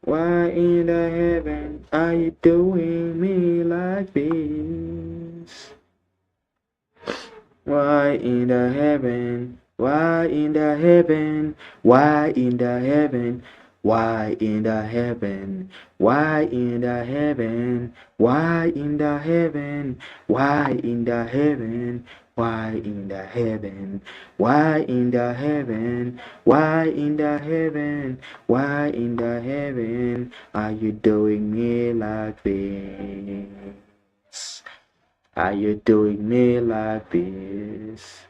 Why in the heaven are you doing me like this? Why in the heaven? Why in the heaven? Why in the heaven? Why in the heaven? Why in the heaven? Why in the heaven? Why in the heaven? Why in the heaven? Why in the heaven? Why in the heaven? Why in the heaven are you doing me like this? Are you doing me like this?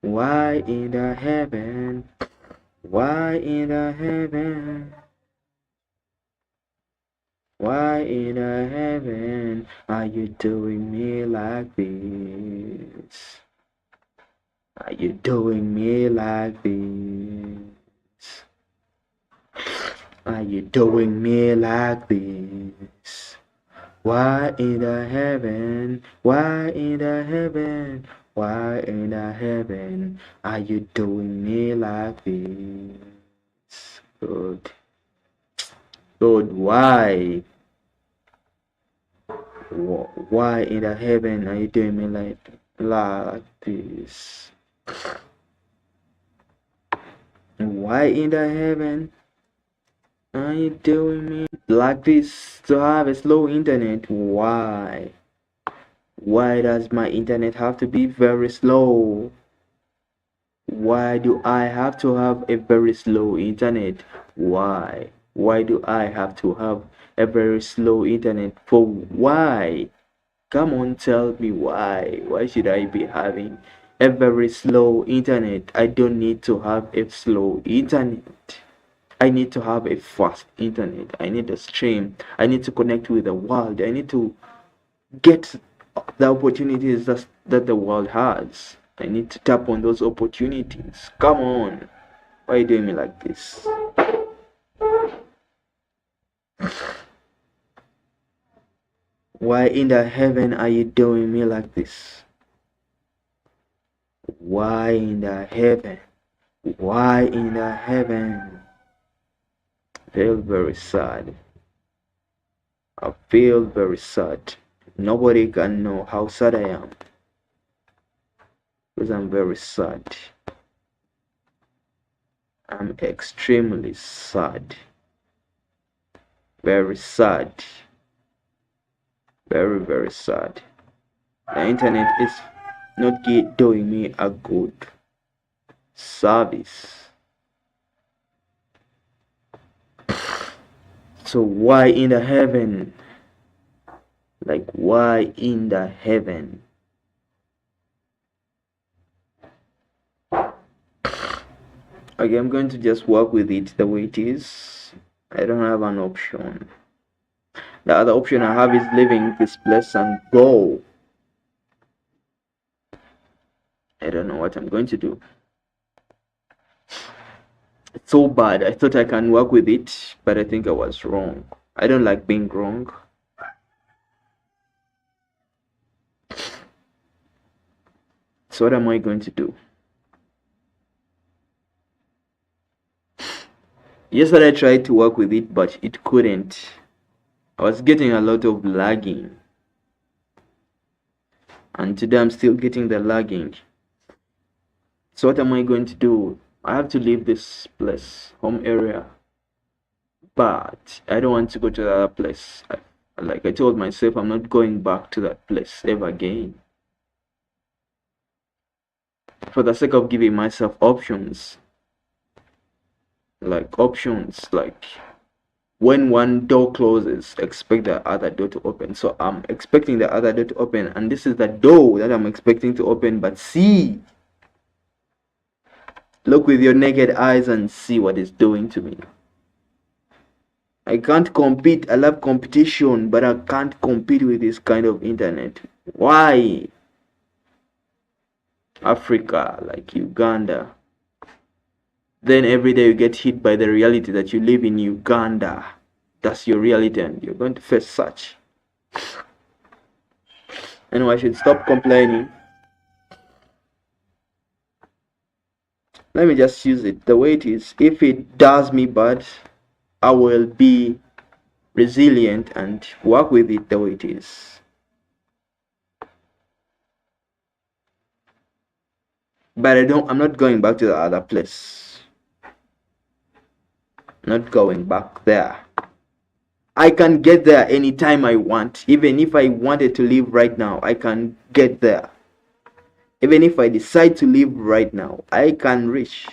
Why in the heaven? Why in the heaven? Why in the heaven are you doing me like this? Are you doing me like this? Are you doing me like this? Why in the heaven? Why in the heaven? Why in the heaven are you doing me like this? Lord, Lord, why? Why in the heaven are you doing me like this? Why in the heaven are you doing me like this to have a slow internet? Why? Why does my internet have to be very slow? Why do I have to have a very slow internet? Why? Why do I have to have a very slow internet? For why? Come on, tell me why. Why should I be having a very slow internet? I don't need to have a slow internet. I need to have a fast internet. I need a stream. I need to connect with the world. I need to get the opportunities that the world has. I need to tap on those opportunities. Come on. Why are you doing me like this? Why in the heaven are you doing me like this? Why in the heaven? Why in the heaven? I feel very sad. I feel very sad. Nobody can know how sad I am. Because I'm very sad. I'm extremely sad. Very sad. Very, very sad. The internet is not doing me a good service. So why in the heaven? Like, why in the heaven? Okay, I'm going to just work with it the way it is. I don't have an option. The other option I have is leaving this place and go. I don't know what I'm going to do. It's so bad. I thought I can work with it, but I think I was wrong. I don't like being wrong. So what am I going to do? Yesterday I tried to work with it, but it couldn't. I was getting a lot of lagging. And today I'm still getting the lagging. So what am I going to do? I have to leave this place, home area. But I don't want to go to the other place. Like I told myself, I'm not going back to that place ever again. For the sake of giving myself options. Like when one door closes, expect the other door to open. So I'm expecting the other door to open, and this is the door that I'm expecting to open. But see, look with your naked eyes and see what it's doing to me. I can't compete. I love competition, but I can't compete with this kind of internet. Why? Africa, like Uganda. Then every day you get hit by the reality that you live in Uganda. That's your reality, and you're going to face such. Anyway, I should stop complaining. Let me just use it the way it is. If it does me bad, I will be resilient and work with it the way it is. But I'm not going back to the other place. Not going back there. I can get there anytime I want. Even if I wanted to leave right now, I can get there. Even if I decide to leave right now, I can reach.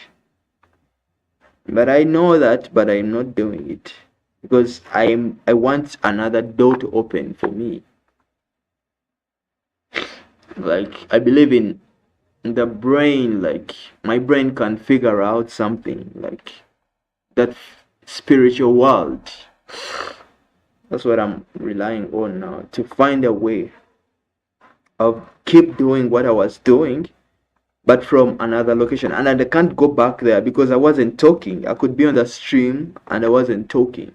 But I know that, but I'm not doing it because I want another door to open for me. Like, I believe in the brain. Like, my brain can figure out something, like that spiritual world. That's what I'm relying on now, to find a way of keep doing what I was doing, but from another location. And I can't go back there because I wasn't talking. I could be on the stream and I wasn't talking.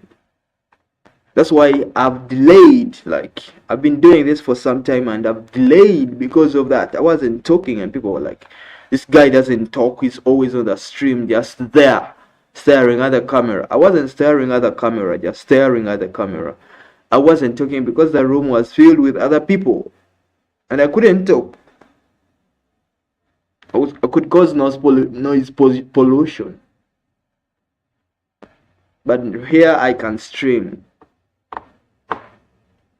That's why I've delayed. Like, I've been doing this for some time and I've delayed because of that. I wasn't talking and people were like, this guy doesn't talk, he's always on the stream, just there, staring at the camera. I wasn't staring at the camera, just staring at the camera. I wasn't talking because the room was filled with other people and I couldn't talk. I could cause noise pollution. But here I can stream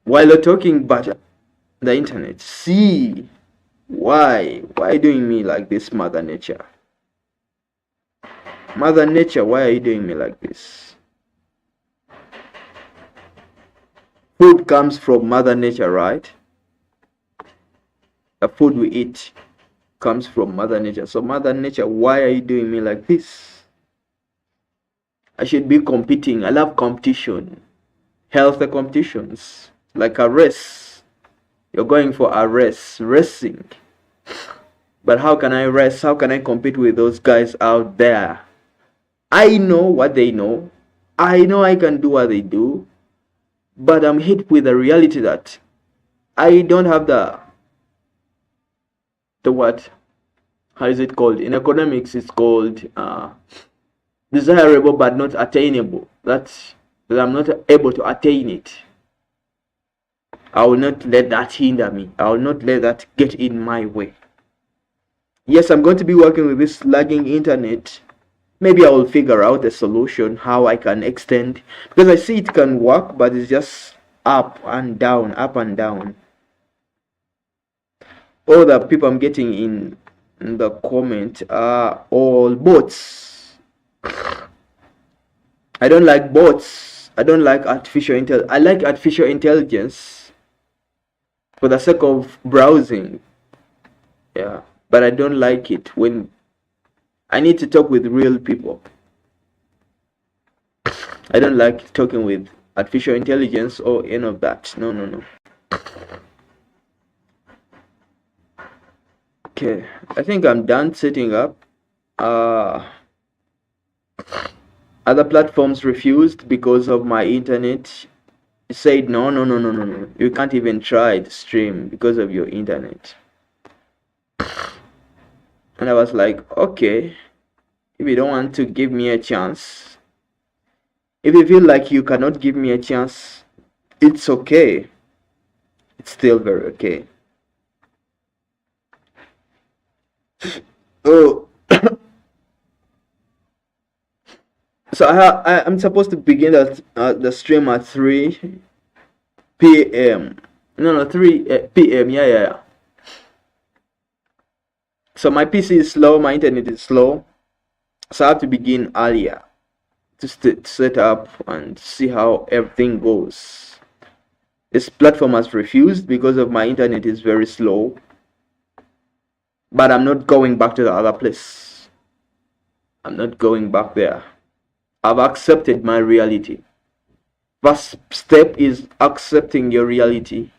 while you're talking about the internet. See, why doing me like this, Mother Nature? Mother Nature, why are you doing me like this? Food comes from Mother Nature, right? The food we eat comes from Mother Nature. So Mother Nature, why are you doing me like this? I should be competing. I love competition. Healthy competitions. Like a race. You're going for a race. Racing. But how can I race? How can I compete with those guys out there? I know what they know. I know I can do what they do. But I'm hit with the reality that I don't have the what? How is it called? In economics, it's called desirable but not attainable. That I'm not able to attain it. I will not let that hinder me. I will not let that get in my way. Yes, I'm going to be working with this lagging internet. Maybe I will figure out a solution how I can extend, because I see it can work, but it's just up and down, up and down. All the people I'm getting in the comment are all bots. I don't like bots. I don't like artificial intelligence. I like artificial intelligence for the sake of browsing. Yeah, but I don't like it when I need to talk with real people. I don't like talking with artificial intelligence or any of that. No. Okay, I think I'm done setting up. Other platforms refused because of my internet. It said no. You can't even try to stream because of your internet. And I was like, okay, if you don't want to give me a chance, if you feel like you cannot give me a chance, it's okay. It's still very okay. Oh, so I'm supposed to begin the stream at 3 p.m. No, 3 p.m. Yeah. So my PC is slow, my internet is slow, so I have to begin earlier to set up and see how everything goes. This platform has refused because of my internet is very slow, but I'm not going back to the other place. I'm not going back there. I've accepted my reality. First step is accepting your reality.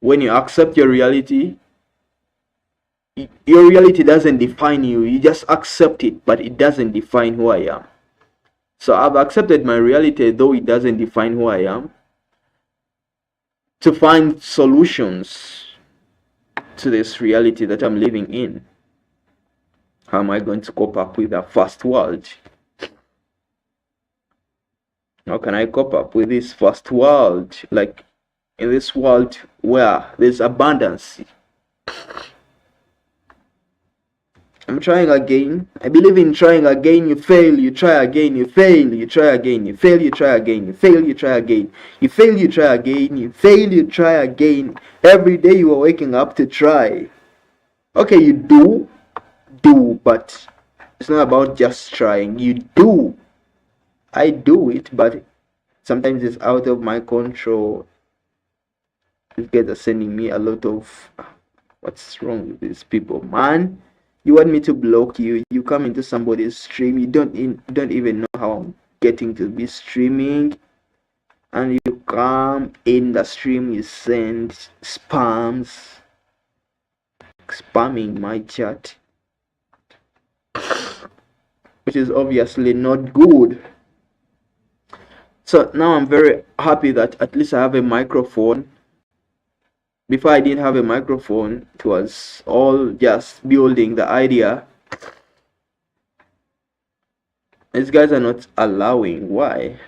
When you accept your reality doesn't define you. You just accept it, but it doesn't define who I am. So I've accepted my reality, though it doesn't define who I am, to find solutions to this reality that I'm living in. How am I going to cope up with the first world? How can I cope up with this first world? Like, in this world where there's abundance. I'm trying again. I believe in trying again. You fail, you try again, you fail, you try again, you fail, you try again, you fail, you try again, you fail, you try again, you fail, you try again. Every day you are waking up to try. Okay, you do, but it's not about just trying. You do. I do it, but sometimes it's out of my control. These guys are sending me a lot of, what's wrong with these people, man? You want me to block you? You come into somebody's stream, you don't even know how I'm getting to be streaming, and you come in the stream, you send spamming my chat, which is obviously not good. So now I'm very happy that at least I have a microphone. Before I didn't have a microphone. It was all just building the idea. These guys are not allowing. Why?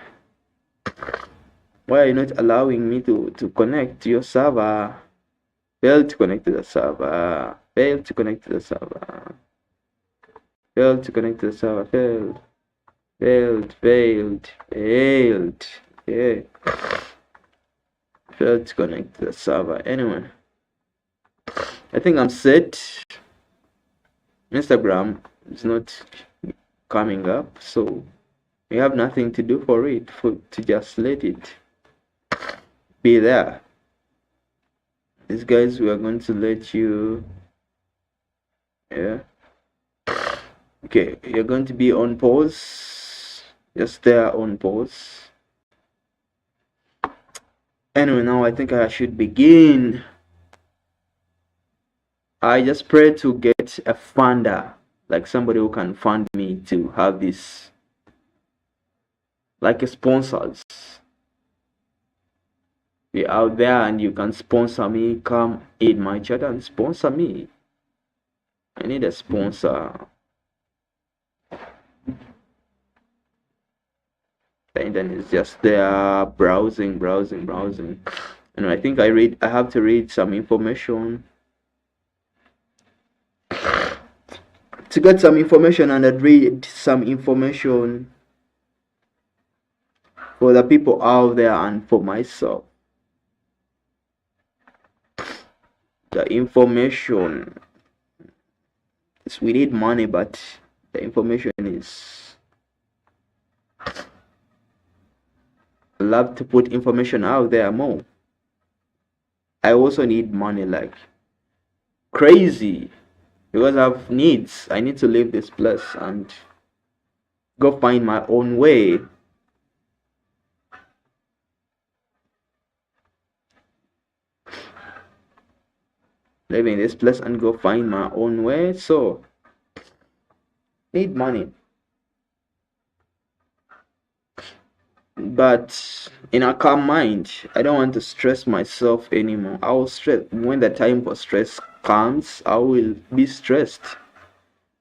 Why are you not allowing me to connect to your server? Failed to connect to the server. Failed to connect to the server. Failed to connect to the server. Failed. Yeah. Failed to connect to the server. Anyway, I think I'm set. Instagram is not coming up, so we have nothing to do for it, to just let it be there. These guys, we are going to let you, yeah, okay, you're going to be on pause, just there on pause. Anyway, now I think I should begin. I just pray to get a funder, like somebody who can fund me to have this, like a sponsors. Be out there and you can sponsor me. Come in my chat and sponsor me. I need a sponsor. The internet is just there, browsing. And I think I have to read some information. To get some information, and I'd read some information for the people out there and for myself. The information is, we need money, but the information is, I love to put information out there more. I also need money like crazy, because I have needs. I need to leave this place and go find my own way. Leaving this place and go find my own way. So need money, but in a calm mind. I don't want to stress myself anymore. I will stress when the time for stress comes. I will be stressed,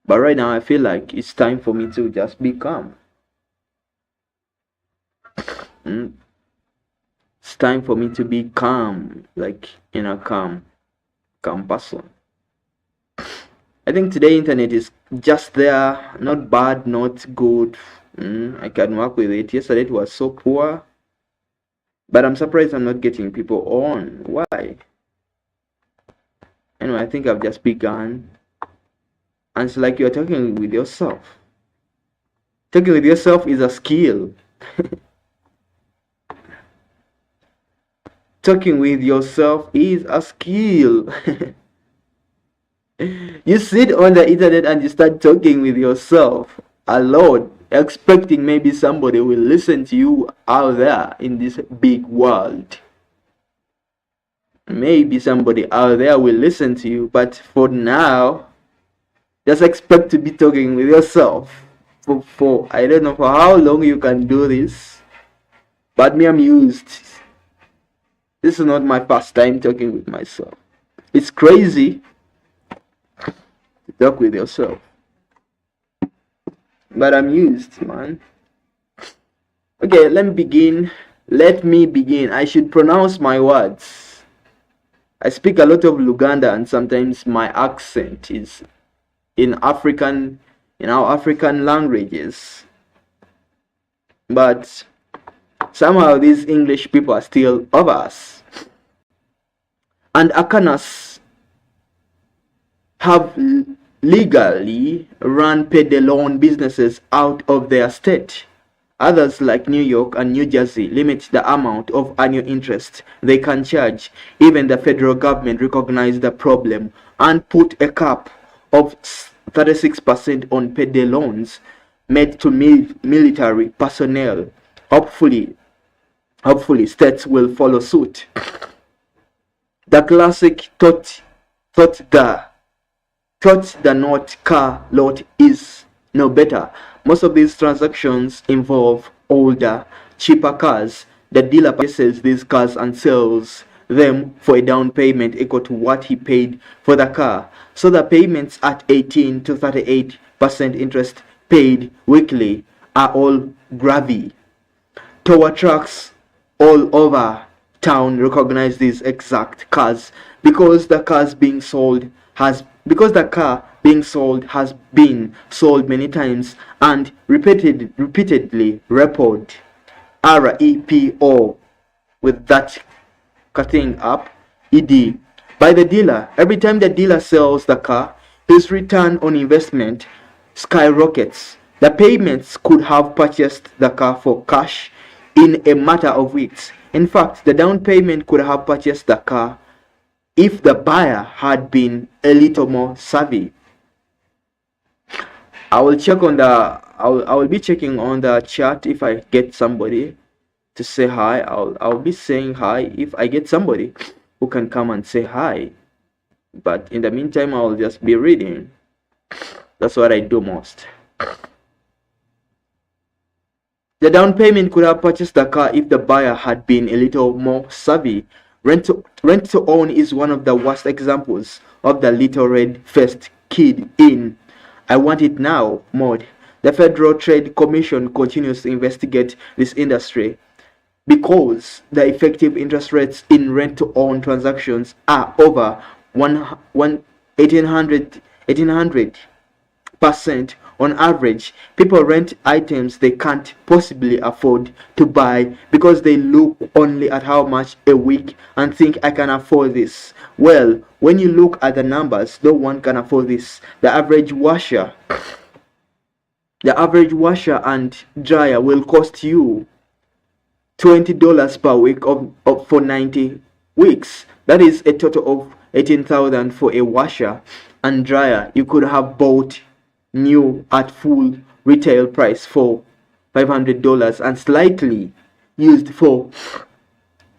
but right now I feel like it's time for me to just be calm. It's time for me to be calm, like in a calm person. I think today internet is just there, not bad, not good. I can work with it. Yesterday it was so poor, but I'm surprised I'm not getting people on. Why? Anyway, I think I've just begun, and it's like you're talking with yourself. Talking with yourself is a skill. Talking with yourself is a skill. You sit on the internet and you start talking with yourself alone, expecting maybe somebody will listen to you out there in this big world. Maybe somebody out there will listen to you, but for now, just expect to be talking with yourself. For I don't know for how long you can do this, but me, I'm used. This is not my first time talking with myself. It's crazy to talk with yourself, but I'm used, man. Okay, let me begin. Let me begin. I should pronounce my words. I speak a lot of Luganda, and sometimes my accent is in our African languages. But somehow these English people are still over us. And Akanas have legally run pay-the-loan businesses out of their state. Others, like New York and New Jersey, limit the amount of annual interest they can charge. Even the federal government recognized the problem and put a cap of 36% on payday loans made to military personnel. Hopefully, states will follow suit. The classic thought the not car lot is no better. Most of these transactions involve older, cheaper cars. The dealer purchases these cars and sells them for a down payment equal to what he paid for the car. So the payments at 18 to 38% interest paid weekly are all gravy. Tower trucks all over town recognize these exact cars because the car being sold has been sold many times and repeatedly REPO with that cutting up ED by the dealer. Every time the dealer sells the car, his return on investment skyrockets. The payments could have purchased the car for cash in a matter of weeks. In fact, the down payment could have purchased the car if the buyer had been a little more savvy. I will be checking on the chat if I get somebody to say hi. I'll be saying hi if I get somebody who can come and say hi. But in the meantime, I'll just be reading. That's what I do most. The down payment could have purchased the car if the buyer had been a little more savvy. Rent to own is one of the worst examples of the little red-faced kid in I want it now mode. The Federal Trade Commission continues to investigate this industry because the effective interest rates in rent to own transactions are over 1800% on average. People rent items they can't possibly afford to buy because they look only at how much a week and think, I can afford this. Well, when you look at the numbers, no one can afford this. The average washer and dryer will cost you $20 per week for 90 weeks. That is a total of $18,000 for a washer and dryer. You could have bought new at full retail price for $500 and slightly used for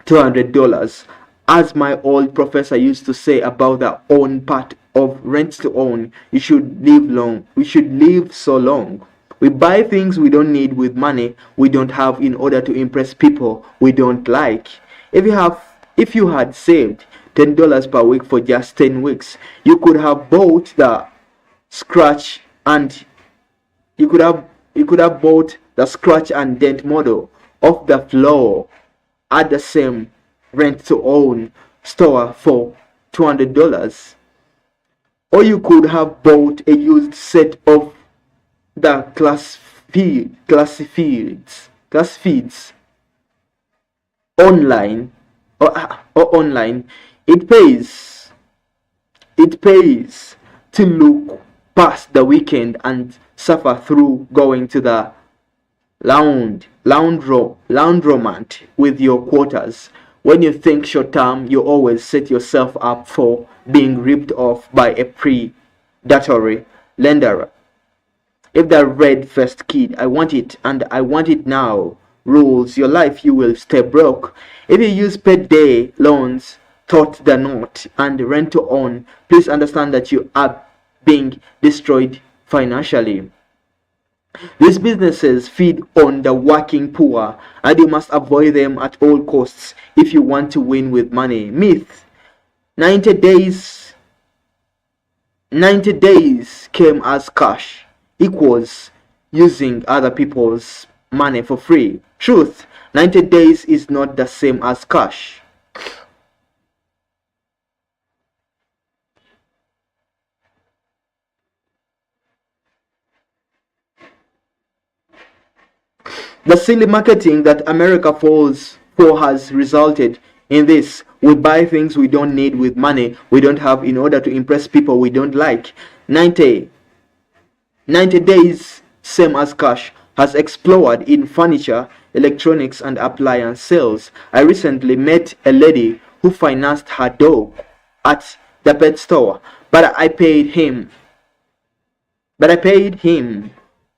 $200. As my old professor used to say about the own part of rent to own, we should live so long. We buy things we don't need with money we don't have in order to impress people we don't like. If you had saved $10 per week for just 10 weeks, you could have bought the scratch and bought the scratch and dent model of the floor at the same rent to own store for $200. Or you could have bought a used set of the class feeds online or online. It pays to look past the weekend and suffer through going to the laundromat with your quarters. When you think short term, you always set yourself up for being ripped off by a predatory lender. If the red-faced kid, I want it and I want it now, rules your life, you will stay broke. If you use payday loans, thought the not, and rent to own, please understand that you are being destroyed financially. These businesses feed on the working poor, and you must avoid them at all costs if you want to win with money. Myth: 90 days came as cash equals using other people's money for free. Truth, 90 days is not the same as cash. The silly marketing that America falls for has resulted in this. We buy things we don't need with money we don't have in order to impress people we don't like. 90 days, same as cash, has exploded in furniture, electronics, and appliance sales. I recently met a lady who financed her dog at the pet store, but I paid him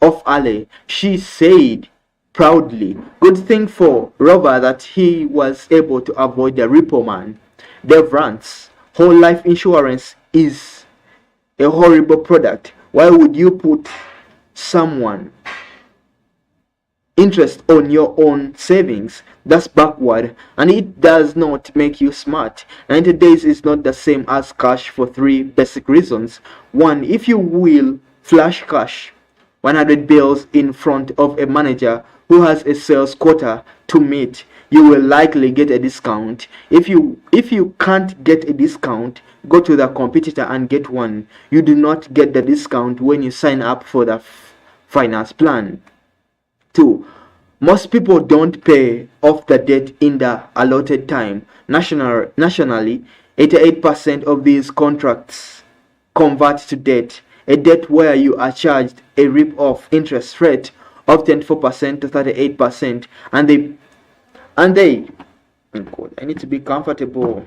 off early. She said proudly. Good thing for Robert that he was able to avoid the repo man. Dave rants. Whole life insurance is a horrible product. Why would you put someone interest on your own savings? That's backward, and it does not make you smart. 90 days is not the same as cash for three basic reasons. One, if you will flash cash 100 bills in front of a manager who has a sales quota to meet, you will likely get a discount. If you can't get a discount, go to the competitor and get one. You do not get the discount when you sign up for the finance plan. 2. Most people don't pay off the debt in the allotted time. Nationally, 88% of these contracts convert to debt. A debt where you are charged a rip-off interest rate of 24% to 38%, and they oh God, I need to be comfortable.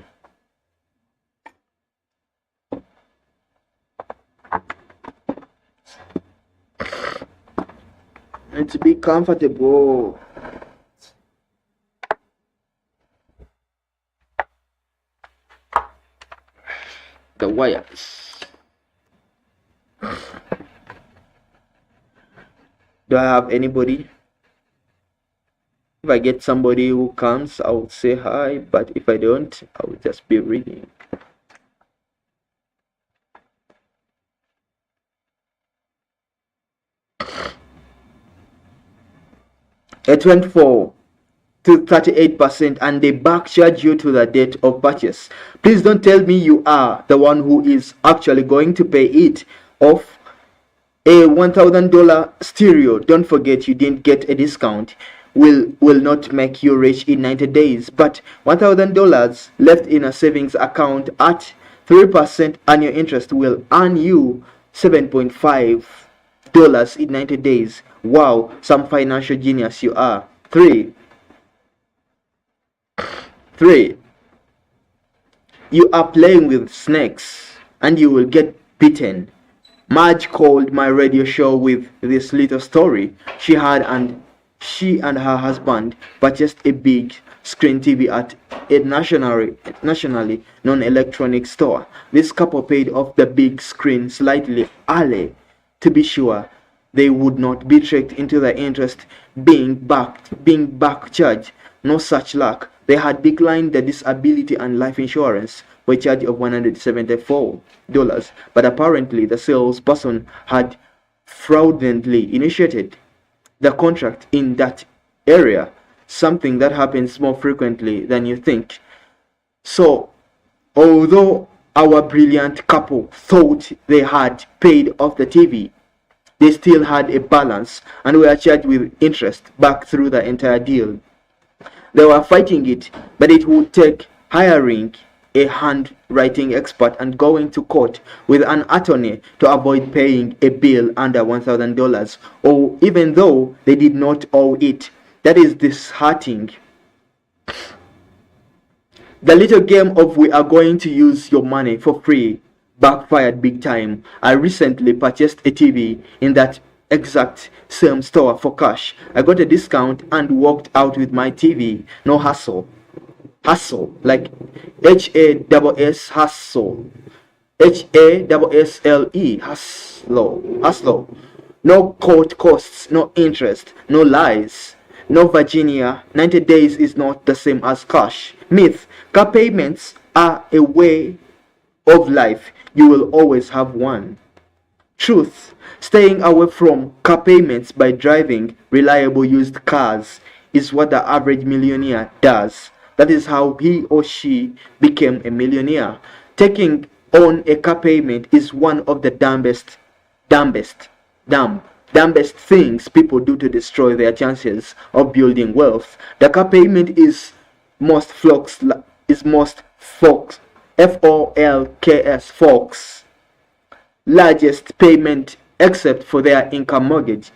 I need to be comfortable. The wires. Do I have anybody? If I get somebody who comes, I'll say hi, but if I don't, I'll just be reading. A 24 to 38%, and they back charge you to the date of purchase. Please don't tell me you are the one who is actually going to pay it off. A $1,000 stereo, don't forget you didn't get a discount, will not make you rich in 90 days, but $1,000 left in a savings account at 3% annual interest will earn you $7.5 in 90 days. Wow, some financial genius you are. 3. You are playing with snakes and you will get bitten. Marge called my radio show with this little story she had, and she and her husband purchased a big screen TV at a nationally known electronics store. This couple paid off the big screen slightly early to be sure they would not be tricked into the interest being back charged. No such luck. They had declined the disability and life insurance for a charge of $174, but apparently the salesperson had fraudulently initiated the contract in that area, something that happens more frequently than you think. So, although our brilliant couple thought they had paid off the TV, they still had a balance and were charged with interest back through the entire deal. They were fighting it, but it would take hiring a handwriting expert and going to court with an attorney to avoid paying a bill under $1,000, or even though they did not owe it. That is disheartening. The little game of we are going to use your money for free backfired big time. I recently purchased a TV in that exact same store for cash. I got a discount and walked out with my TV. No hassle, like HASS hustle, HASSLE hustle. No court costs, no interest, no lies, no Virginia. 90 days is not the same as cash. Myth. Car payments are a way of life. You will always have one. Truth. Staying away from car payments by driving reliable used cars is what the average millionaire does. That is how he or she became a millionaire. Taking on a car payment is one of the dumbest things people do to destroy their chances of building wealth. The car payment is most folks folks largest payment except for their income mortgage.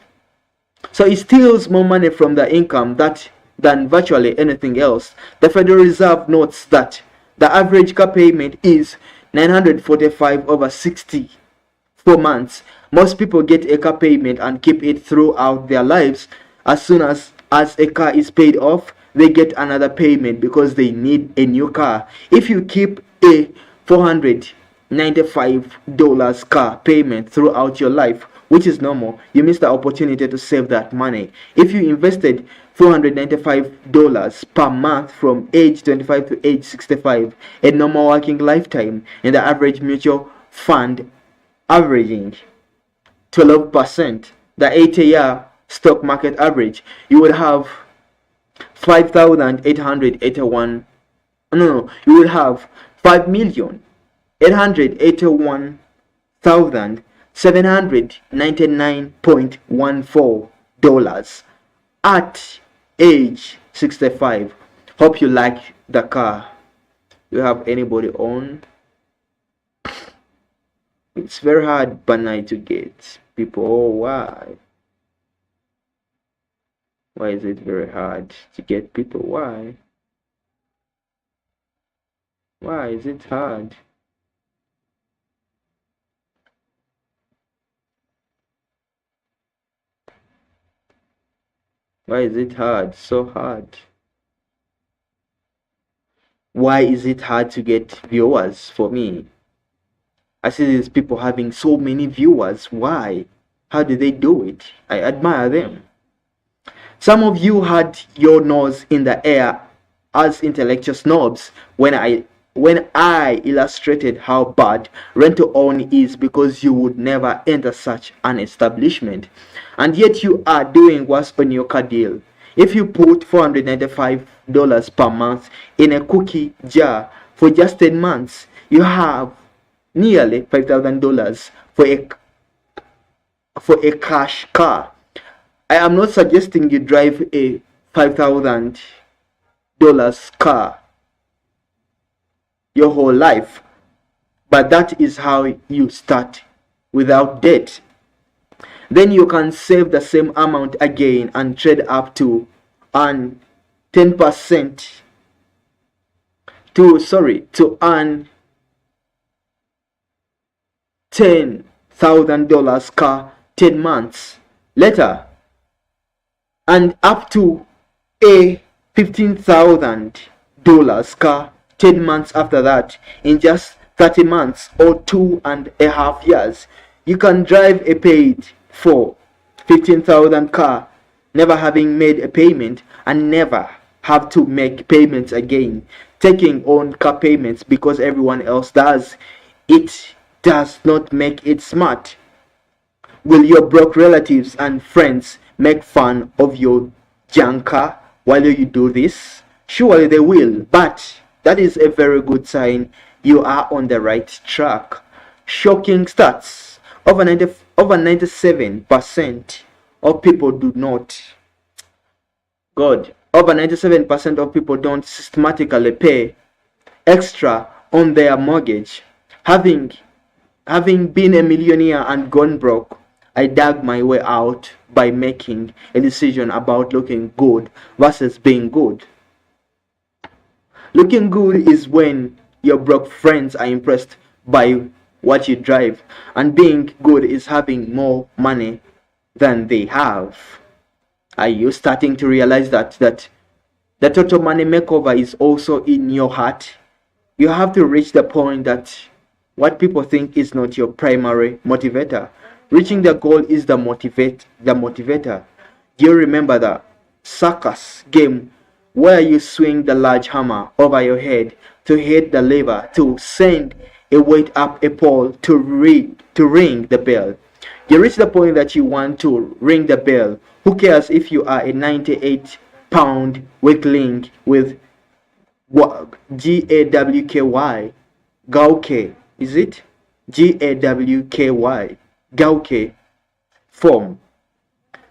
So it steals more money from the income than virtually anything else. The Federal Reserve notes that the average car payment is 945 over 64 months. Most people get a car payment and keep it throughout their lives. As soon as a car is paid off, they get another payment because they need a new car. If you keep a $495 car payment throughout your life, which is normal, you miss the opportunity to save that money. If you invested $495 per month from age 25 to age 65, a normal working lifetime, in the average mutual fund averaging 12%, the 80-year stock market average, you would have 5,881. No, you will have 5,881,799.14 at age 65. Hope you like the car. You have anybody on? It's very hard by night to get people. Oh, why? Why is it very hard to get people? Why? Why is it hard? Why is it hard? So hard. Why is it hard to get viewers for me? I see these people having so many viewers. Why? How do they do it? I admire them. Some of you had your nose in the air as intellectual snobs when I illustrated how bad rent to own is because you would never enter such an establishment, and yet you are doing what's on your car deal. If you put $495 per month in a cookie jar for just 10 months, you have nearly $5,000 for a cash car. I am not suggesting you drive a $5,000 car your whole life, but that is how you start without debt. Then you can save the same amount again and trade up to earn 10% to earn $10,000 car 10 months later, and up to a $15,000 car 10 months after that. In just 30 months or 2.5 years, you can drive a paid for $15,000 car, never having made a payment, and never have to make payments again. Taking on car payments because everyone else does it does not make it smart. Will your broke relatives and friends make fun of your junk car while you do this? Surely they will, but that is a very good sign you are on the right track. Shocking stats. Over 97% of people do not. Over 97% of people don't systematically pay extra on their mortgage. Having been a millionaire and gone broke, I dug my way out by making a decision about looking good versus being good. Looking good is when your broke friends are impressed by what you drive, and being good is having more money than they have. Are you starting to realize that the total money makeover is also in your heart? You have to reach the point that what people think is not your primary motivator. Reaching the goal is the motivator. Do you remember the circus game where you swing the large hammer over your head to hit the lever to send a weight up a pole to ring the bell? You reach the point that you want to ring the bell. Who cares if you are a 98-pound weakling with GAWKY? Gauke, is it? GAWKY. Gauke form.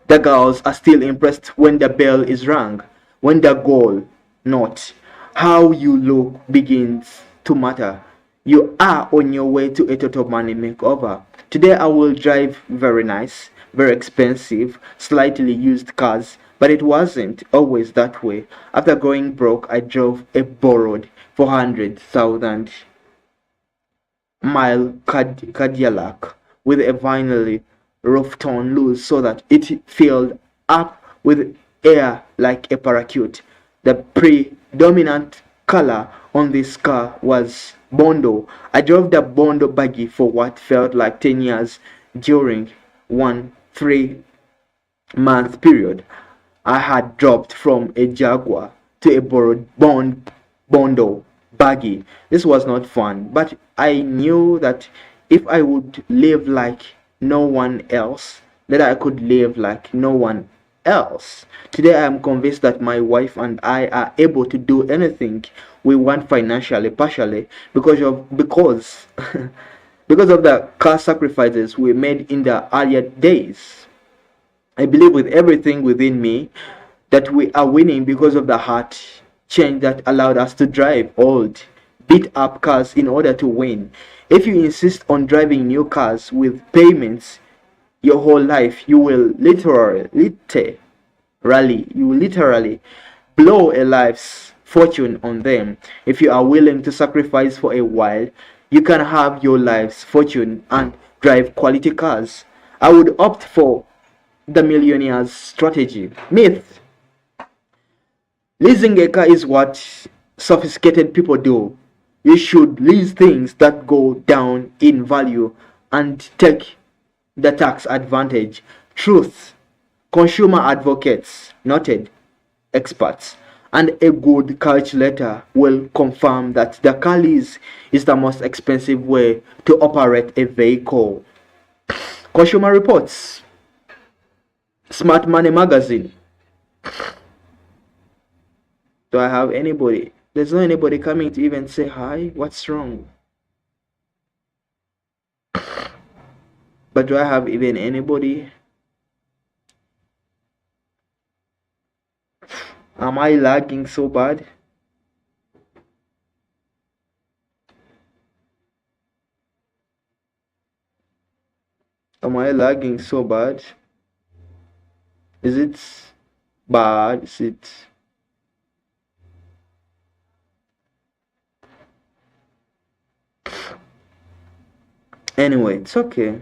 The girls are still impressed when the bell is rung, when the goal, not how you look, begins to matter. You are on your way to a total money makeover. Today I will drive very nice, very expensive, slightly used cars, but it wasn't always that way. After going broke, I drove a borrowed 400,000 mile Cadillac with a vinyl roof torn loose so that it filled up with air like a parachute. The predominant color on this car was Bondo. I drove the Bondo buggy for what felt like 10 years during one 3-month period. I had dropped from a Jaguar to a borrowed Bondo buggy. This was not fun, but I knew that if I would live like no one else, that I could live like no one else. Today I am convinced that my wife and I are able to do anything we want financially, partially because because of the car sacrifices we made in the earlier days. I believe with everything within me that we are winning because of the heart change that allowed us to drive old, beat up cars in order to win. If you insist on driving new cars with payments your whole life, you will literally blow a life's fortune on them. If you are willing to sacrifice for a while, you can have your life's fortune and drive quality cars. I would opt for the millionaire's strategy. Myth. Leasing a car is what sophisticated people do. You should lease things that go down in value and take the tax advantage. Truth. Consumer advocates, noted experts, and a good calculator will confirm that the car lease is the most expensive way to operate a vehicle. Consumer Reports. Smart Money Magazine. Do I have anybody? There's no anybody coming to even say hi. What's wrong? But do I have even anybody? Am I lagging so bad? Am I lagging so bad? Is it bad? Is it... Anyway, it's okay.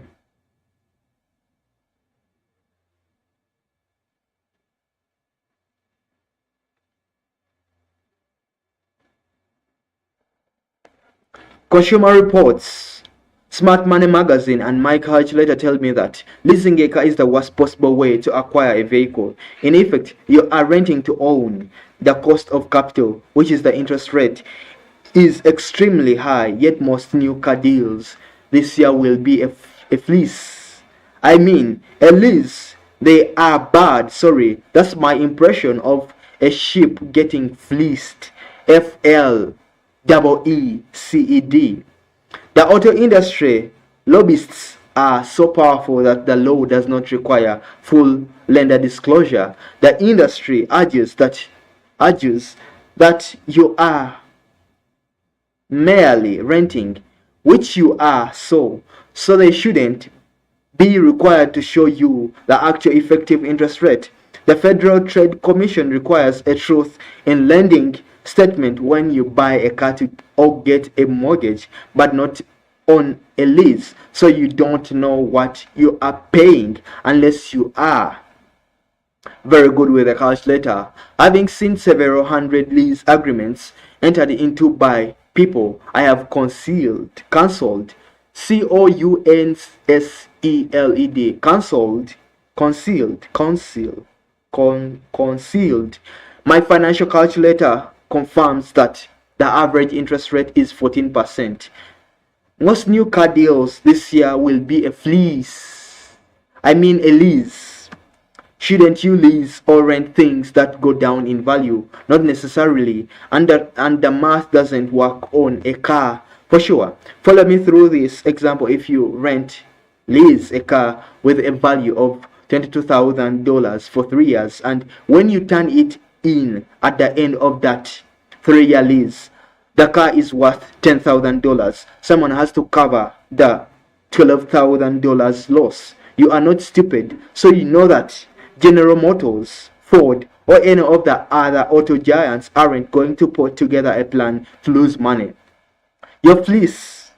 Consumer Reports, Smart Money Magazine, and my calculator tell me that leasing a car is the worst possible way to acquire a vehicle. In effect, you are renting to own. The cost of capital, which is the interest rate, is extremely high, yet most new car deals this year will be a fleece. I mean, a lease. They are bad, sorry. That's my impression of a sheep getting fleeced. FLEECED. The auto industry lobbyists are so powerful that the law does not require full lender disclosure. The industry argues that you are merely renting, which you are, so they shouldn't be required to show you the actual effective interest rate. The Federal Trade Commission requires a truth in lending statement when you buy a car or get a mortgage, but not on a lease, so you don't know what you are paying unless you are very good with a calculator. Having seen several hundred lease agreements entered into by people I have cancelled, concealed, concealed. My financial calculator confirms that the average interest rate is 14%. Most new car deals this year will be a fleece. I mean a lease. Shouldn't you lease or rent things that go down in value? Not necessarily. And the math doesn't work on a car for sure. Follow me through this example. If you lease a car with a value of $22,000 for 3 years, and when you turn it in at the end of that 3-year lease, the car is worth $10,000. Someone has to cover the $12,000 loss. You are not stupid, so you know that General Motors, Ford, or any of the other auto giants aren't going to put together a plan to lose money. Your lease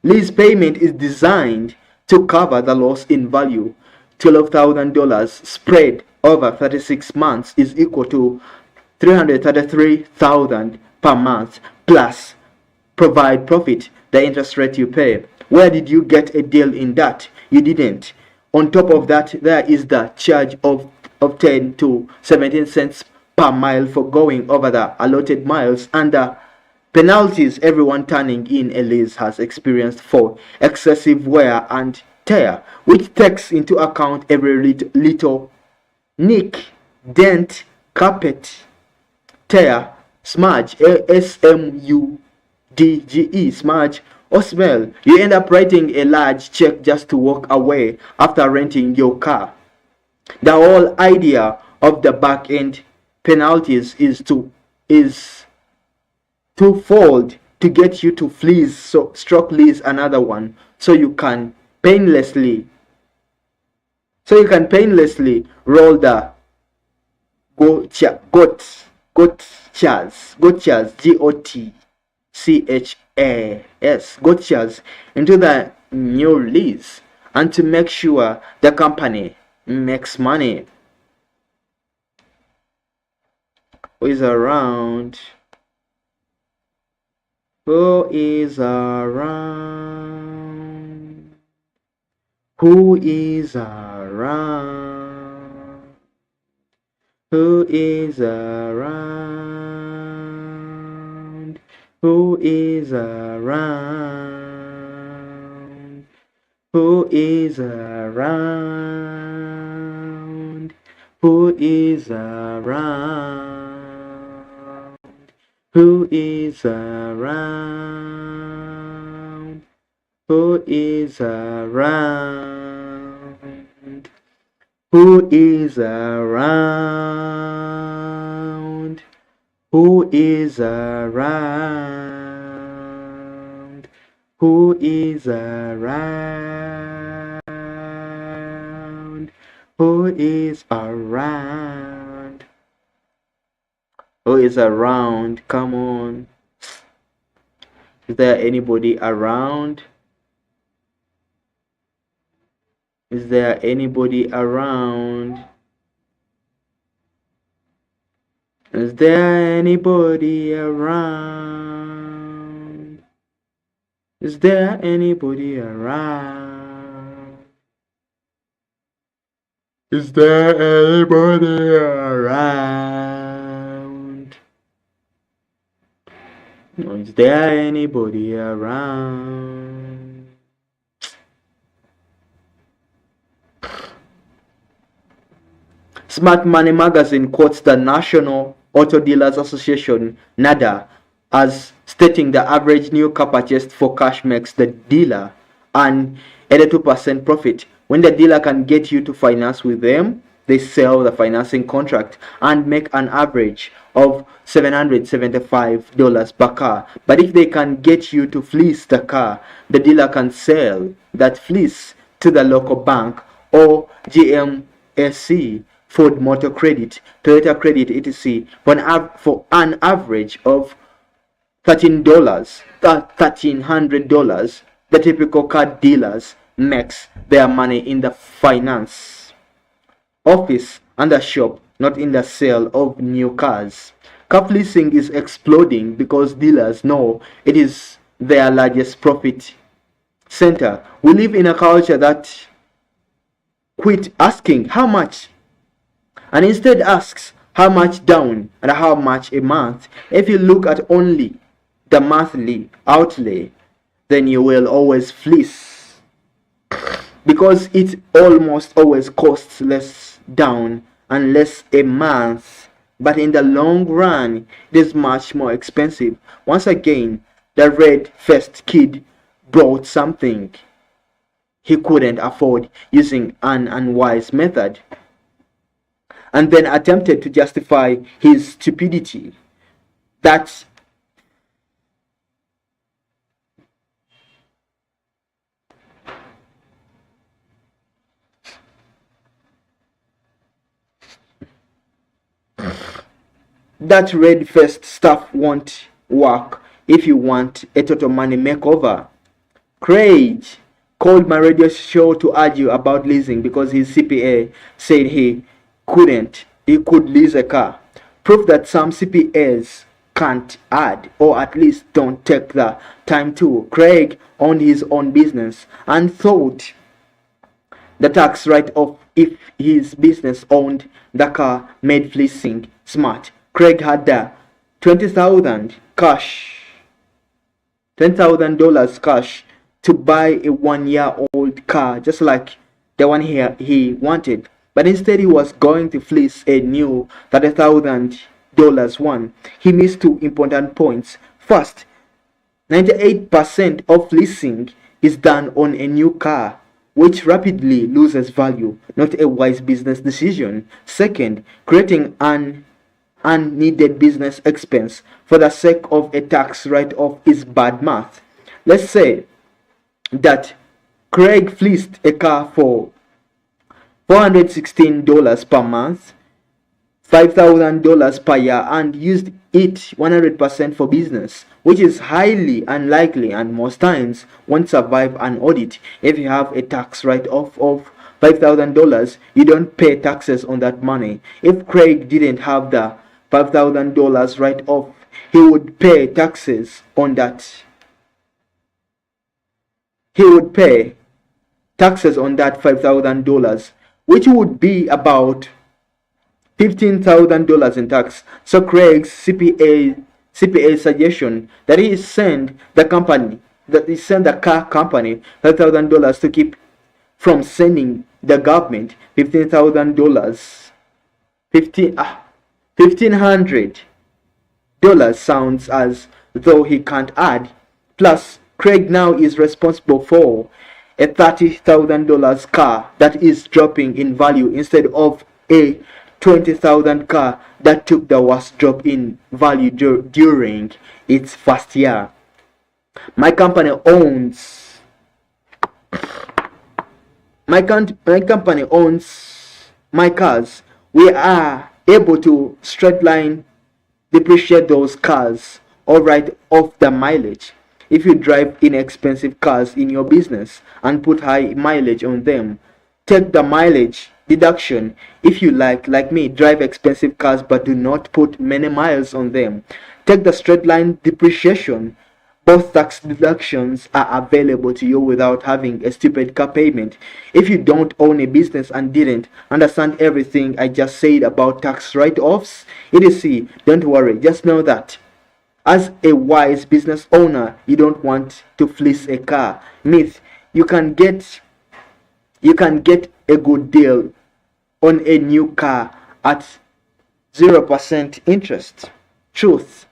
payment is designed to cover the loss in value. $12,000 spread over 36 months is equal to $333,000 per month plus provide profit, the interest rate you pay. Where did you get a deal in that? You didn't. On top of that, there is the charge of 10 to 17 cents per mile for going over the allotted miles, and the penalties everyone turning in a lease has experienced for excessive wear and tear, which takes into account every little nick, dent, carpet, tear, smudge, SMUDGE, smudge, or smell. You end up writing a large check just to walk away after renting your car. The whole idea of the back end penalties is twofold: to get you to stroke lease another one, so you can painlessly roll the gotchas, gotchas into the new lease, and to make sure the company makes money. Who is around? Who is around? Who is around? Who is around? Who is around? Who is around? Who is around? Who is around? Who is around? Who is around? Who is around? Who is around? Who is around? Who is around? Come on. Is there anybody around? Is there anybody around? Is there anybody around? Is there anybody around? Is there anybody around? Is there anybody around? Smart Money magazine quotes the National Auto Dealers Association (NADA) as stating the average new car purchased for cash makes the dealer an 82% profit. When the dealer can get you to finance with them, they sell the financing contract and make an average of $775 per car. But if they can get you to fleece the car, the dealer can sell that fleece to the local bank or GMSC, Ford Motor Credit, Toyota Credit, etc. for an average of $1,300. The typical car dealers makes their money in the finance office and the shop, not in the sale of new cars. Car leasing is exploding because dealers know it is their largest profit center. We live in a culture that quit asking how much and instead asks how much down and how much a month. If you look at only the monthly outlay, then you will always fleece. because it almost always costs less down and less a month, but in the long run it is much more expensive. Once again, the red-faced kid brought something he couldn't afford using an unwise method, and then attempted to justify his stupidity. That that red-faced stuff won't work if you want a total money makeover. Craig called my radio show to argue about leasing because his CPA said he could lease a car. Proof that some CPAs can't add, or at least don't take the time to. Craig owned his own business and thought the tax write-off if his business owned the car made leasing smart. Craig had the 20,000 cash, $10,000 cash to buy a 1-year-old car just like the one he wanted, but instead he was going to fleece a new $30,000 one. He missed two important points. First, 98% of leasing is done on a new car, which rapidly loses value, not a wise business decision. Second, creating an unneeded business expense for the sake of a tax write-off is bad math. Let's say that Craig fleeced a car for $416 per month, $5,000 per year, and used it 100% for business, which is highly unlikely and most times won't survive an audit. If you have a tax write-off of $5,000, you don't pay taxes on that money. If Craig didn't have the $5,000 write-off, he would pay taxes on that. He would pay taxes on that $5,000, which would be about $15,000 in tax. So Craig's CPA suggestion that he send the car company $5,000 to keep from sending the government $15,000. $1,500 sounds as though he can't add. Plus, Craig now is responsible for a $30,000 car that is dropping in value instead of a $20,000 car that took the worst drop in value during its first year. My company owns my company owns my cars. We are able to straight line depreciate those cars or write off the mileage. If you drive inexpensive cars in your business and put high mileage on them, take the mileage deduction. If you like me, drive expensive cars but do not put many miles on them, take the straight line depreciation. Both tax deductions are available to you without having a stupid car payment. If you don't own a business and didn't understand everything I just said about tax write-offs, etc., don't worry, just know that as a wise business owner, you don't want to fleece a car. Myth: you can get a good deal on a new car at 0% interest. Truth: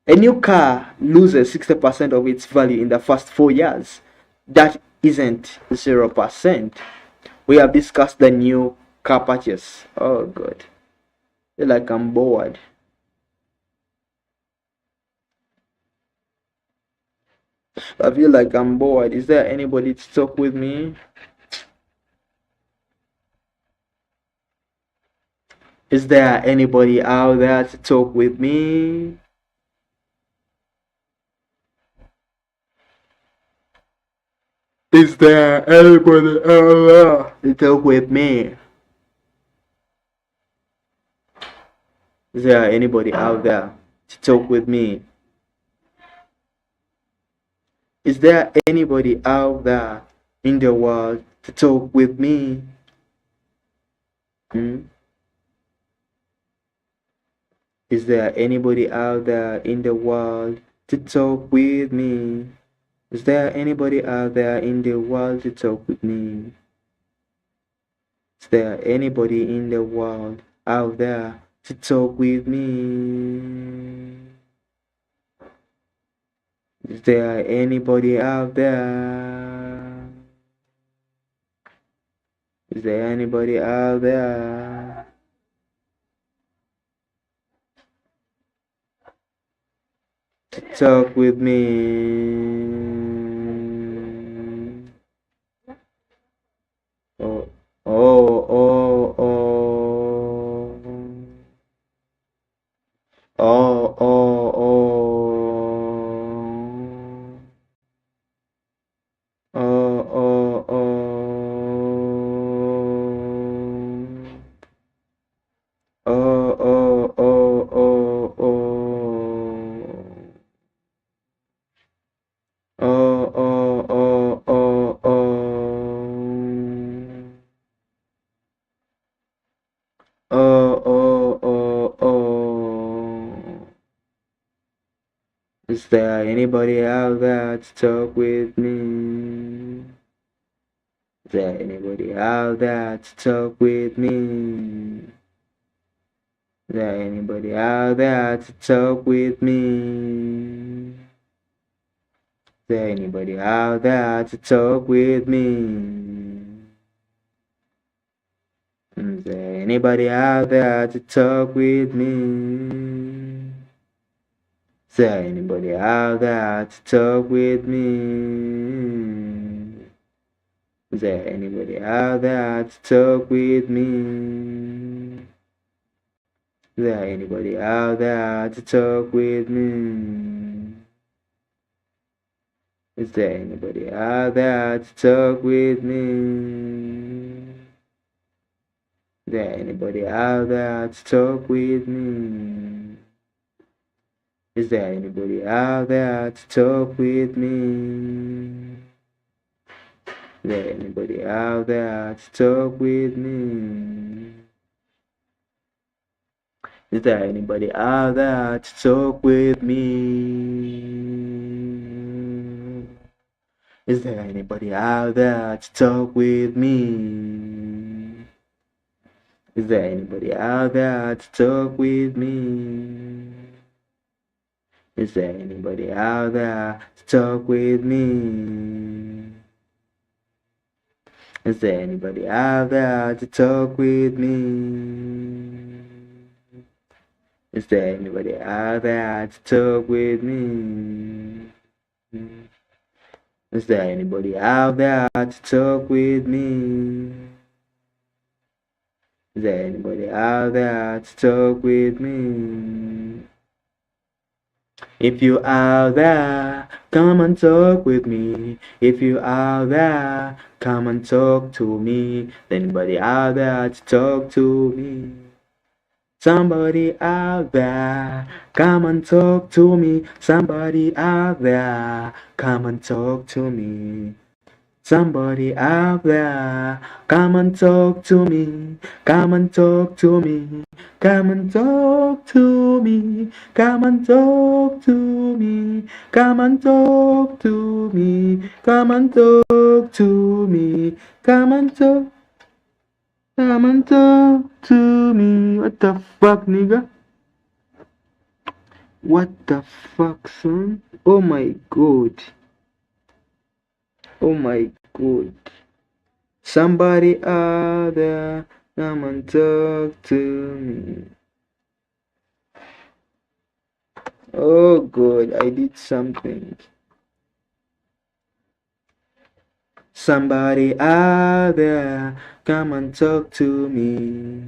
a new car loses 60% of its value in the first 4 years. That isn't 0%. We have discussed the new car purchase. Oh god, I feel like I'm bored. I feel like I'm bored. Is there anybody to talk with me? Is there anybody out there to talk with me? Is there anybody out there to talk with me? Is there anybody out there to talk with me? Is there anybody out there in the world to talk with me? Is there anybody out there in the world to talk with me? Is there anybody out there in the world to talk with me? Is there anybody in the world out there to talk with me? Is there anybody out there? Is there anybody out there? To talk with me? Oh, oh, oh, oh. Oh, oh, oh. Oh, oh, oh. Oh, oh, oh, oh, oh. Oh, oh, oh, oh, oh. Oh, oh, oh, oh. Is there anybody out there to talk with me? Is there anybody out there to talk with me? Is there anybody out there to talk with me? Is there anybody out there to talk with me? Is there anybody out there to talk with me? Is there anybody out there to talk with me? Is there anybody out there to talk with me? Is there anybody out there to talk with me? Is there anybody out there to talk with me? Is there anybody out there to talk with me? Is there anybody out there to talk with me? Is there anybody out there to talk with me? Is there anybody out there to talk with me? Is there anybody out there to talk with me? Is there anybody out there to talk with me? Is there anybody out there to talk with me? Is there anybody out there to talk with me? Is there anybody out there to talk with me? Is there anybody out there to talk with me? Is there anybody out there to talk with me? If you out there, come and talk with me. If you out there, come and talk to me. Is anybody out there to talk to me? Somebody out there, come and talk to me. Somebody out there, come and talk to me. Somebody out there, come and talk to me. Come and talk to me. Come and talk to me. Come and talk to me. Come and talk to me. Come and talk to me. Come and talk. Come and talk to me. What the fuck, nigga? What the fuck, son? Oh my god. Oh my god. Somebody out there, come and talk to me. Oh god, I did something. Somebody out there, come and talk to me.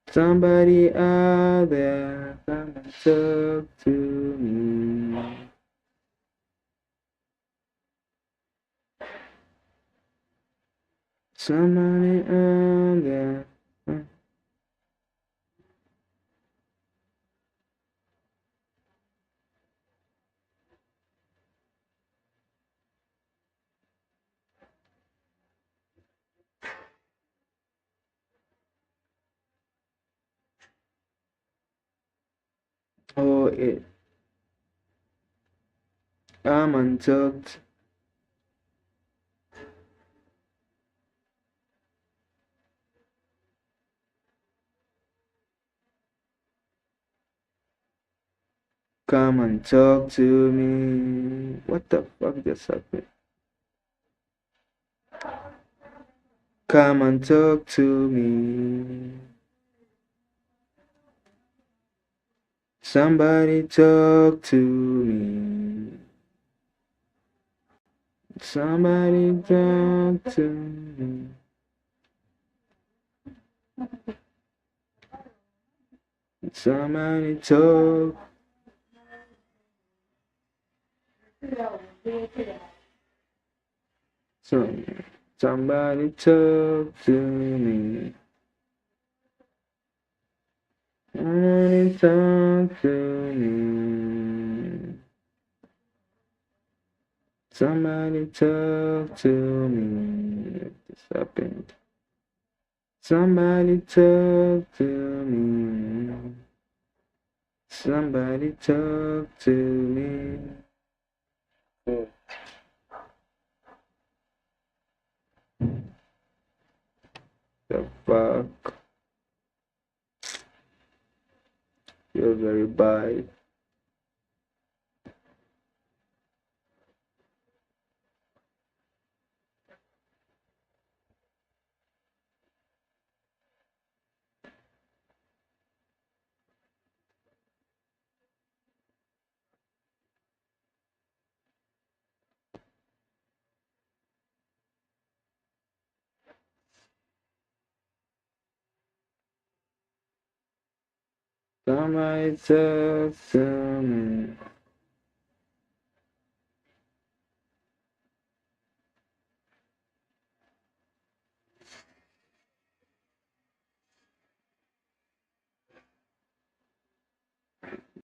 Somebody out there, come and talk to me. Somebody out there. Oh, Come and talk. Come and talk to me. What the fuck just happened? Come and talk to me. Somebody talk to me. Somebody talk to me. Somebody talk. Somebody talk to me. Somebody talk to me. Somebody talk to me. What just happened? Somebody talk to me. Somebody talk to me. The fuck? You're very bad. Somebody talk to me.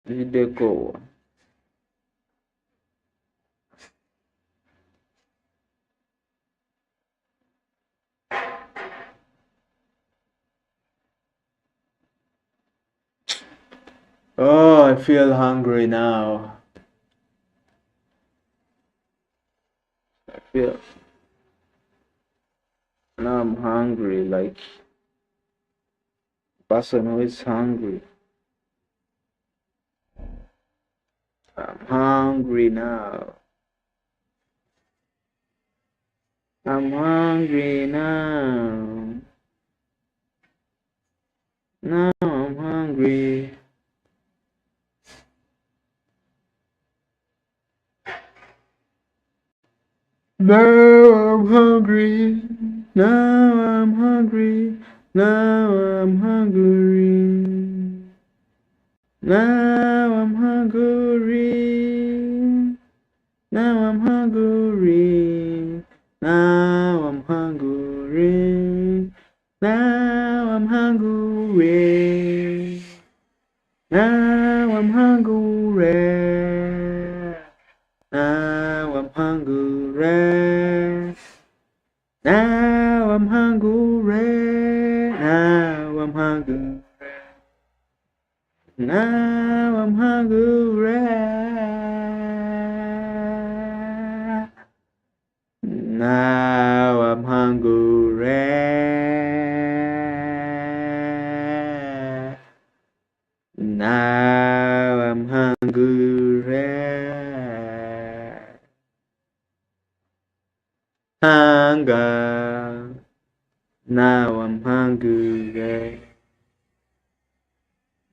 Video. Oh, I feel hungry now. Now I'm hungry, like person who is hungry. I'm hungry now. I'm hungry now. Now I'm hungry. Now I'm hungry. Now I'm hungry. Now I'm hungry. Now I'm hungry. Now I'm hungry. Now I'm hungry. Now I'm hungry. Now I'm hungry. Now I'm hungry. Now I'm hungry. Now I'm hungry. Now I'm hungry. Now I'm hungry. Now I'm hungry. Hunger. Now I'm hungry.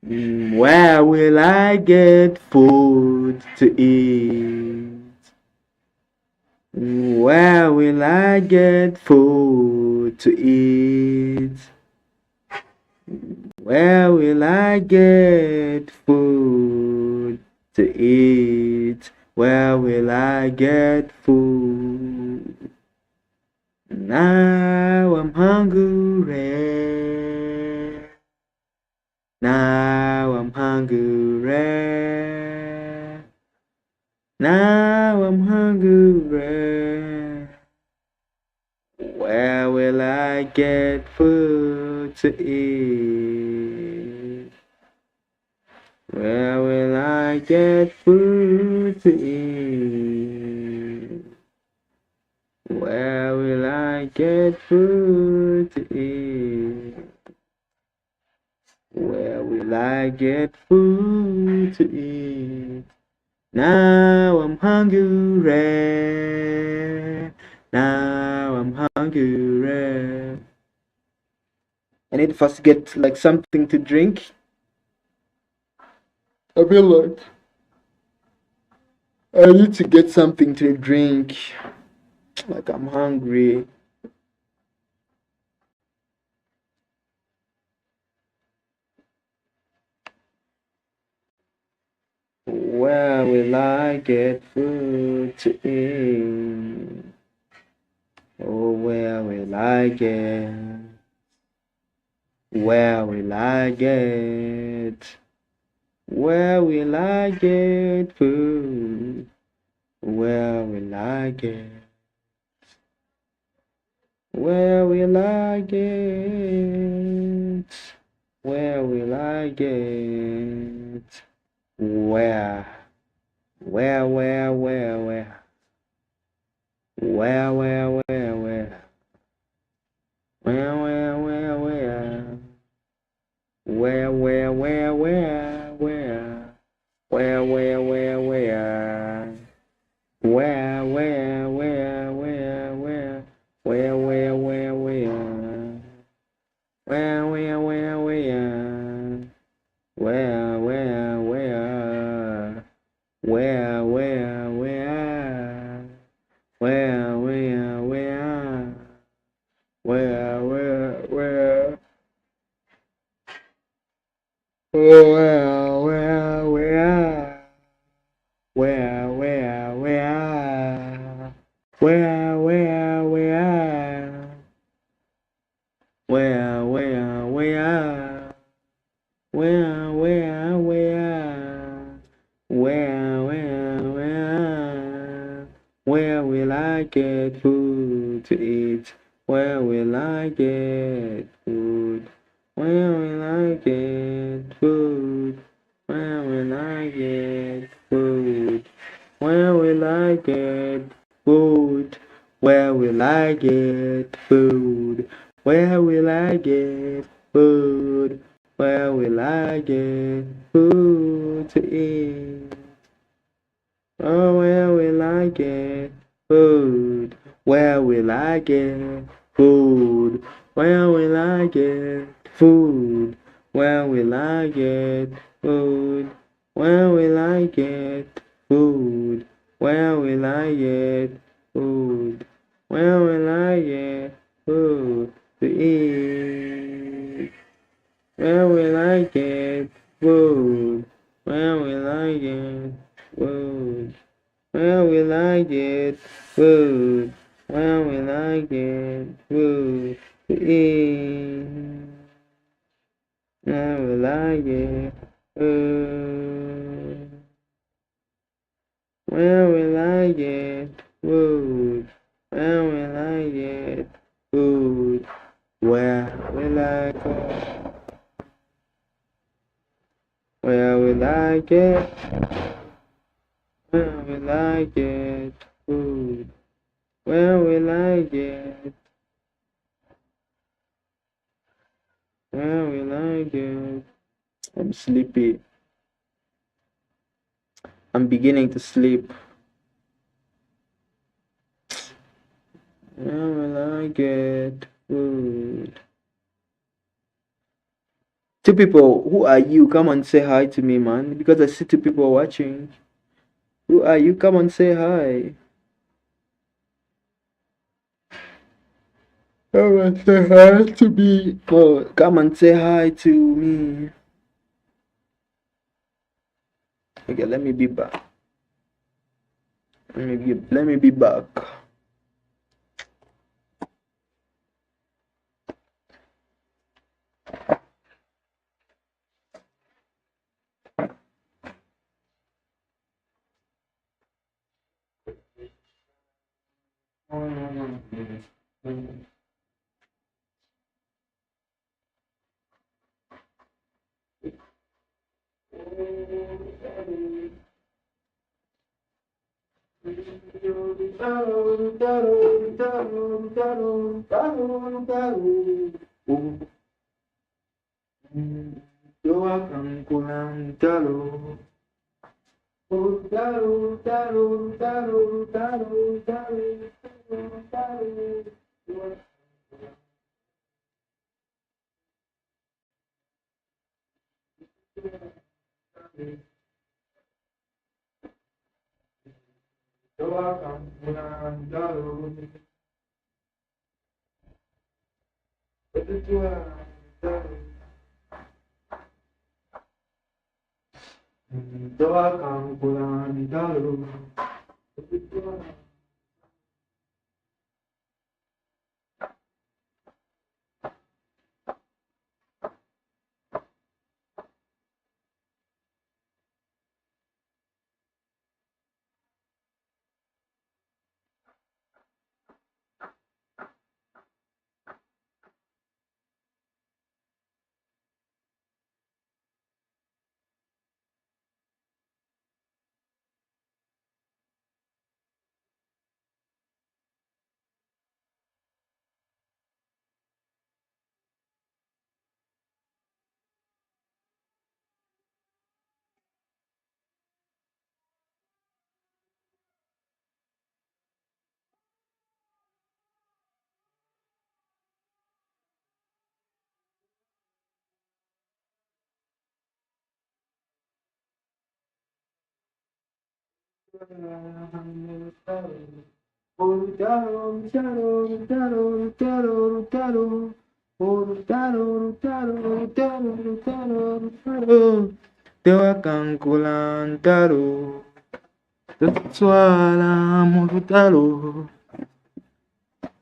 Where will I get food to eat? Where will I get food to eat? Where will I get food to eat? Where will I get food? Now I'm hungry. Now I'm hungry. Now I'm hungry. Where will I get food to eat? Where will I get food food to eat? Where will I get food to eat? Where will I get food to eat? Now I'm hungry. Now I'm hungry. I need to first get like something to drink. I feel like I need to get something to drink. Like I'm hungry. Where will I get food to eat? Oh, where will I get? Where will I get? Where will I get food? Where will I get? Where will I get? Where will I get? Where? Where, where, where, where? Where, where, where, where? Where, where, where, where? Where, where, where, where, where? Where, where, where, where? Where, where, where, where, where? Where, where, where, where? Where, where, where, where? Where, where, where? Where, where, where? Where, where, where? Where, where? Oh, where, where? Where, where, where? Where, where, where? Where, where, where? Where, where, where? Where, where? Where will I get food to eat? Where will I get food? Where will I get food? Where will I get food? Where will I get food? Where will I get food? Where will I get food? Where will I get food to eat? Oh, where will I get food? Where will I get food? Where will I get food? Where will I get food? Where will I get food? Where will I get food? Where will I get food to eat? Where will I get food? Where will I get food? Where will I get food? Where will I get food to eat? Where will I get food? Where will I get food? Where will I get food? Where will I go? Where will I get? Where will I get food? Where will I get? Where will I get? I'm sleepy. I'm beginning to sleep. Where will I get food? Two people, who are you? Come and say hi to me, man. Because I see two people watching. Who are you? Come and say hi. Come and say hi to me. Oh, come and say hi to me. Okay, let me be back. Let me be back.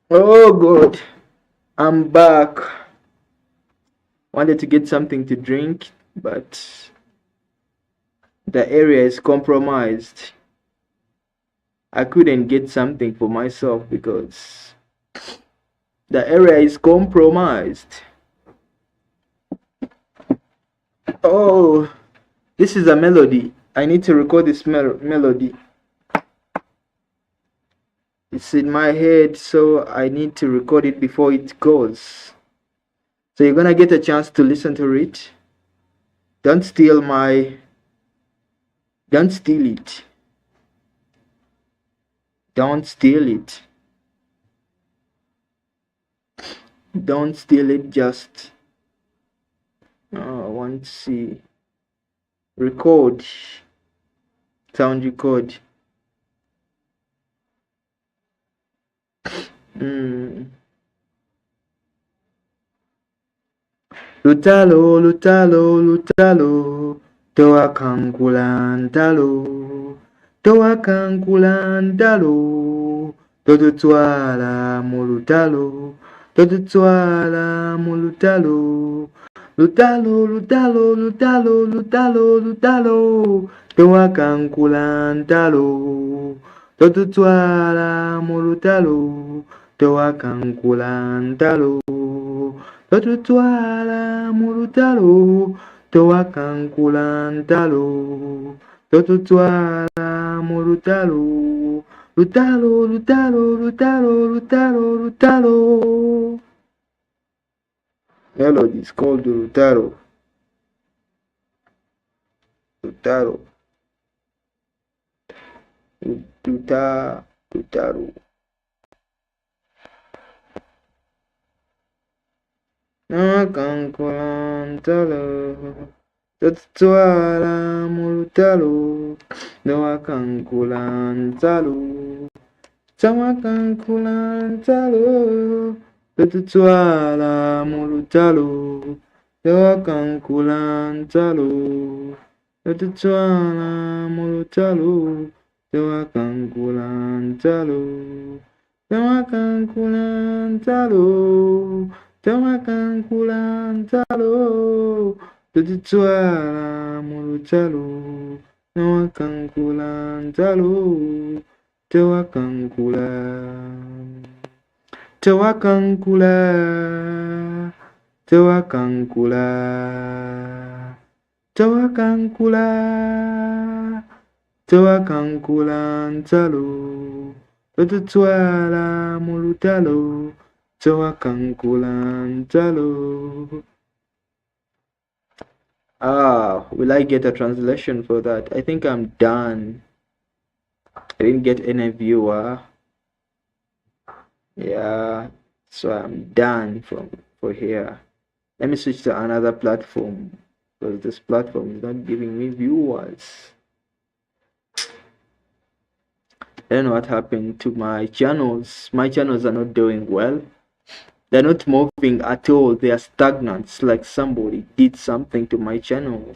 Oh God, I'm back. Wanted to get something to drink, but the area is compromised. I couldn't get something for myself because the area is compromised. Oh, this is a melody. I need to record this melody. It's in my head, so I need to record it before it goes. So you're gonna get a chance to listen to it. Don't steal it. Don't steal it. Don't steal it, just I want to see. Record. Sound record. Lutalo, toa kankulantalo, totutwala mulutalo, lutalo, toa kankulantalo, totutwala mulutalo, toa kankulantalo. Totutwala mulutalo, towakankulantalo. Totutwala mulutalo, lutalo. Melody is called lutalo. Lutalo. Nawakankulantalo, totutwala mulutalo, nawakankulantalo, totutwala mulutalo, nawakankulantalo, totutwala mulutalo, nawakankulantalo, totutwala mulutalo, nawakankulantalo, towakankulantalo, Tututwala mu lutalo tewakankula ntalo. Will I get a translation for that? I think I'm done. I didn't get any viewer. Yeah, so I'm done for here. Let me switch to another platform because this platform is not giving me viewers. I don't know what happened to my channels. My channels are not doing well. They're not moving at all. They are stagnant. It's like somebody did something to my channel.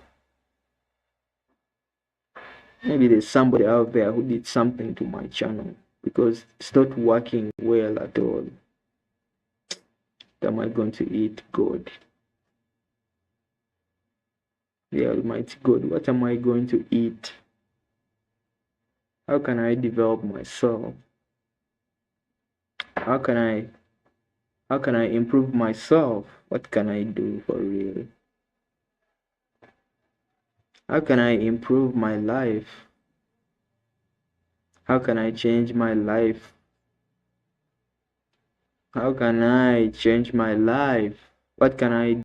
Maybe there's somebody out there who did something to my channel because it's not working well at all. What am I going to eat? God. The Almighty God, what am I going to eat? How can I develop myself? How can I improve myself? What can I do for real? How can I improve my life? How can I change my life? How can I change my life? What can I